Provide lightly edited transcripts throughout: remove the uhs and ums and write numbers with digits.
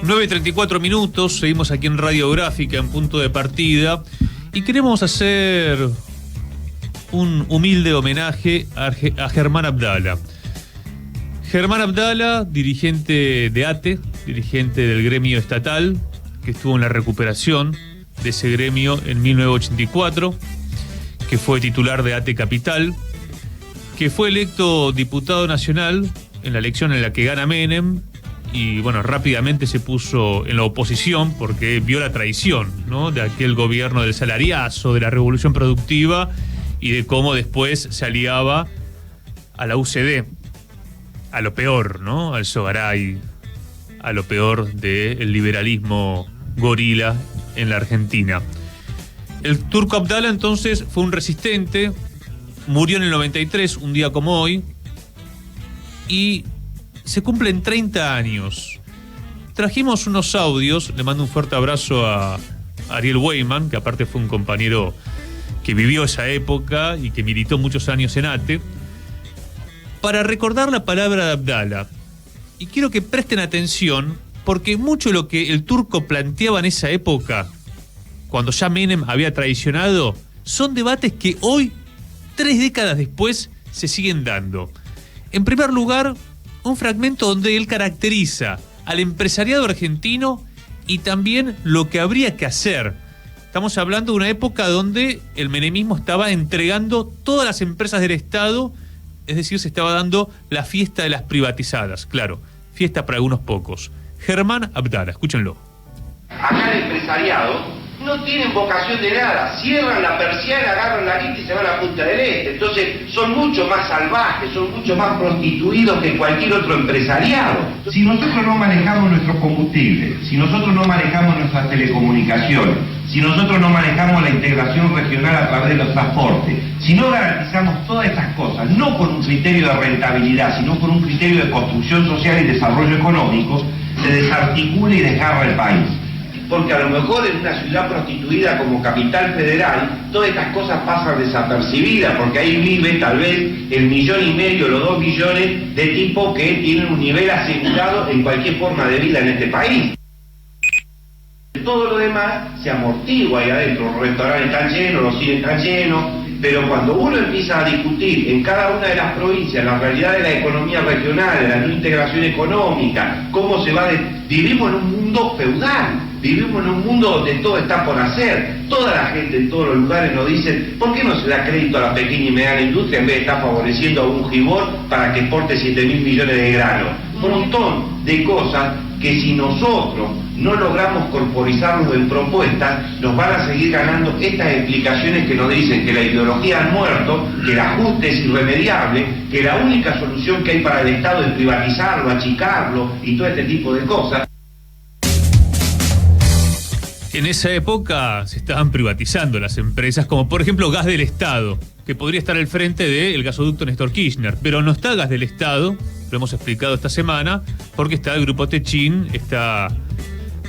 9:34, seguimos aquí en Radiográfica en Punto de Partida y queremos hacer un humilde homenaje a Germán Abdala. Germán Abdala, dirigente de ATE, dirigente del gremio estatal, que estuvo en la recuperación de ese gremio en 1984, que fue titular de ATE Capital, que fue electo diputado nacional en la elección en la que gana Menem, y bueno, rápidamente se puso en la oposición porque vio la traición, ¿no?, de aquel gobierno del salariazo, de la revolución productiva y de cómo después se aliaba a la UCD, a lo peor, ¿no?, al Sogaray, a lo peor del liberalismo gorila en la Argentina. El Turco Abdala entonces fue un resistente, murió en el 93, un día como hoy, y se cumplen 30 años. Trajimos unos audios, le mando un fuerte abrazo a Ariel Weyman, que aparte fue un compañero que vivió esa época y que militó muchos años en ATE, para recordar la palabra de Abdala. Y quiero que presten atención, porque mucho de lo que el Turco planteaba en esa época, cuando ya Menem había traicionado, son debates que hoy, 3 décadas después, se siguen dando. En primer lugar, un fragmento donde él caracteriza al empresariado argentino y también lo que habría que hacer. Estamos hablando de una época donde el menemismo estaba entregando todas las empresas del Estado, es decir, se estaba dando la fiesta de las privatizadas, claro, fiesta para algunos pocos. Germán Abdala, escúchenlo. Acá el empresariado no tienen vocación de nada, cierran la persiana, agarran la guita y se van a Punta del Este. Entonces son mucho más salvajes, son mucho más prostituidos que cualquier otro empresariado. Si nosotros no manejamos nuestros combustibles, si nosotros no manejamos nuestras telecomunicaciones, si nosotros no manejamos la integración regional a través de los transportes, si no garantizamos todas estas cosas, no con un criterio de rentabilidad, sino con un criterio de construcción social y desarrollo económico, se desarticula y desgarra el país. Porque a lo mejor en una ciudad prostituida como Capital Federal, todas estas cosas pasan desapercibidas, porque ahí vive tal vez el 1,5 millones, los 2 millones de tipos que tienen un nivel asegurado en cualquier forma de vida en este país. Todo lo demás se amortigua ahí adentro, los restaurantes están llenos, los cines están llenos, pero cuando uno empieza a discutir en cada una de las provincias la realidad de la economía regional, de la no integración económica, cómo se va vivimos en un mundo feudal. Vivimos en un mundo donde todo está por hacer. Toda la gente en todos los lugares nos dice, ¿por qué no se da crédito a la pequeña y mediana industria en vez de estar favoreciendo a un gibor para que exporte 7.000 millones de granos? Un montón de cosas que si nosotros no logramos corporizarlos en propuestas, nos van a seguir ganando estas explicaciones que nos dicen que la ideología ha muerto, que el ajuste es irremediable, que la única solución que hay para el Estado es privatizarlo, achicarlo y todo este tipo de cosas. En esa época se estaban privatizando las empresas, como por ejemplo Gas del Estado, que podría estar al frente del gasoducto Néstor Kirchner, pero no está Gas del Estado, lo hemos explicado esta semana, porque está el Grupo Techin, está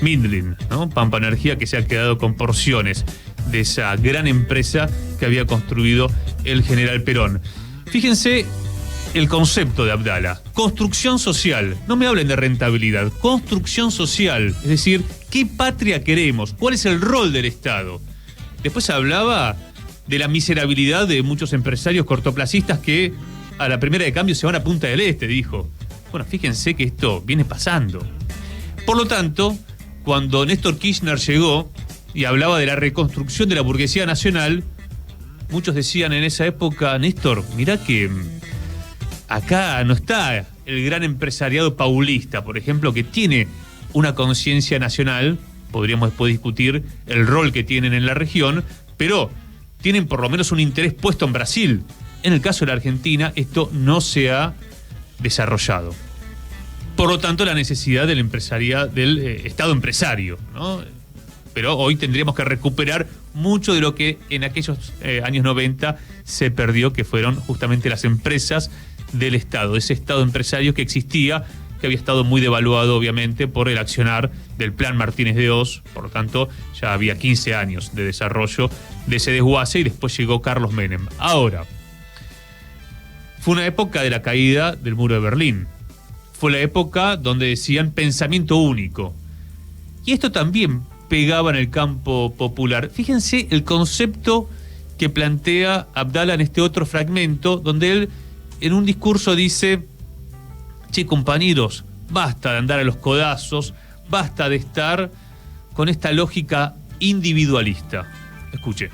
Midlin, ¿no?, Pampa Energía, que se ha quedado con porciones de esa gran empresa que había construido el general Perón. Fíjense el concepto de Abdala: construcción social. No me hablen de rentabilidad, construcción social, es decir, ¿qué patria queremos? ¿Cuál es el rol del Estado? Después hablaba de la miserabilidad de muchos empresarios cortoplacistas que a la primera de cambio se van a Punta del Este, dijo. Bueno, fíjense que esto viene pasando. Por lo tanto, cuando Néstor Kirchner llegó y hablaba de la reconstrucción de la burguesía nacional, muchos decían en esa época: Néstor, mirá que acá no está el gran empresariado paulista, por ejemplo, que tiene una conciencia nacional. Podríamos después discutir el rol que tienen en la región, pero tienen por lo menos un interés puesto en Brasil. En el caso de la Argentina, esto no se ha desarrollado. Por lo tanto, la necesidad del Estado empresario, ¿no? Pero hoy tendríamos que recuperar mucho de lo que en aquellos años 90 se perdió, que fueron justamente las empresas del Estado, ese Estado empresario que existía, que había estado muy devaluado obviamente por el accionar del Plan Martínez de Oz. Por lo tanto, ya había 15 años de desarrollo de ese desguace y después llegó Carlos Menem. Ahora, fue una época de la caída del muro de Berlín. Fue la época donde decían pensamiento único. Y esto también pegaba en el campo popular. Fíjense el concepto que plantea Abdala en este otro fragmento, donde él en un discurso dice: che, compañeros, basta de andar a los codazos, basta de estar con esta lógica individualista. Escuche.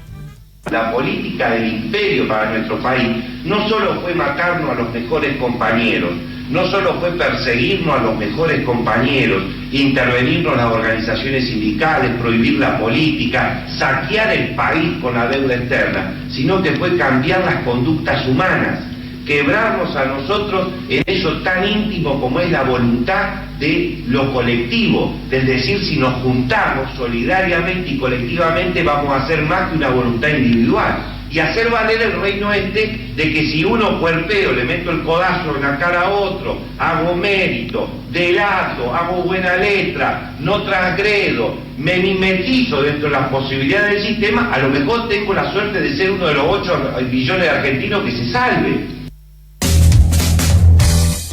La política del imperio para nuestro país no solo fue matarnos a los mejores compañeros, no solo fue perseguirnos a los mejores compañeros, intervenirnos en las organizaciones sindicales, prohibir la política, saquear el país con la deuda externa, sino que fue cambiar las conductas humanas, quebrarnos a nosotros en eso tan íntimo como es la voluntad de lo colectivo, es decir, si nos juntamos solidariamente y colectivamente vamos a hacer más que una voluntad individual. Y hacer valer el reino de que si uno cuerpeo, le meto el codazo en la cara a otro, hago mérito, delato, hago buena letra, no transgredo, me mimetizo dentro de las posibilidades del sistema, a lo mejor tengo la suerte de ser uno de los 8 millones de argentinos que se salve.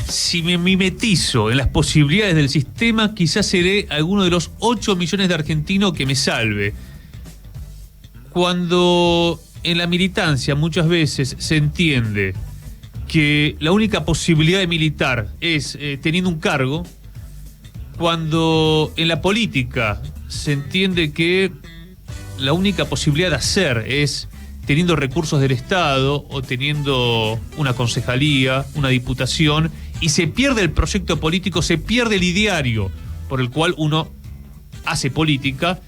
Si me mimetizo en las posibilidades del sistema, quizás seré alguno de los 8 millones de argentinos que me salve. Cuando en la militancia muchas veces se entiende que la única posibilidad de militar es teniendo un cargo, cuando en la política se entiende que la única posibilidad de hacer es teniendo recursos del Estado o teniendo una concejalía, una diputación, y se pierde el proyecto político, se pierde el ideario por el cual uno hace política,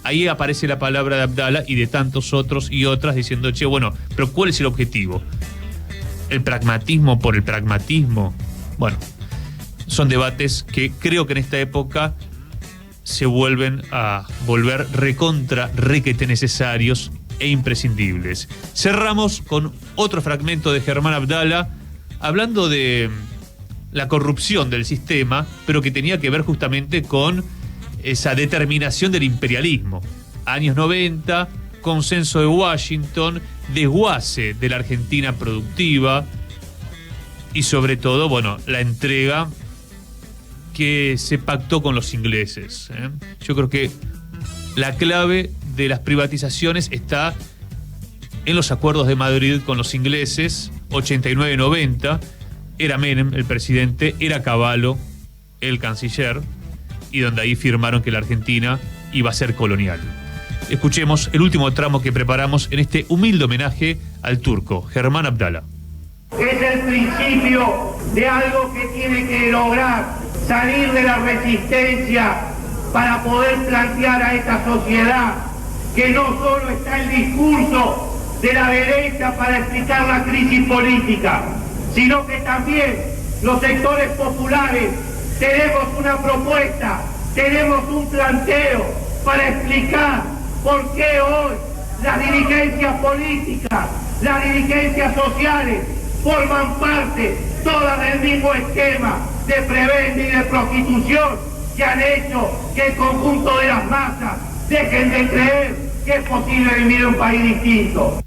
ahí aparece la palabra de Abdala y de tantos otros y otras diciendo: che, bueno, pero ¿cuál es el objetivo? ¿El pragmatismo por el pragmatismo? Bueno, son debates que creo que en esta época se vuelven a volver requete necesarios e imprescindibles. Cerramos con otro fragmento de Germán Abdala hablando de la corrupción del sistema, pero que tenía que ver justamente con esa determinación del imperialismo. Años 90, consenso de Washington, desguace de la Argentina productiva y sobre todo, bueno, la entrega que se pactó con los ingleses. Yo creo que la clave de las privatizaciones está en los acuerdos de Madrid con los ingleses, 89-90, era Menem el presidente, era Cavallo el canciller, y donde ahí firmaron que la Argentina iba a ser colonial. Escuchemos el último tramo que preparamos en este humilde homenaje al turco, Germán Abdala. Es el principio de algo que tiene que lograr salir de la resistencia para poder plantear a esta sociedad que no solo está el discurso de la derecha para explicar la crisis política, sino que también los sectores populares tenemos una propuesta, tenemos un planteo para explicar por qué hoy las dirigencias políticas, las dirigencias sociales forman parte todas del mismo esquema de prebenda y de prostitución que han hecho que el conjunto de las masas dejen de creer que es posible vivir en un país distinto.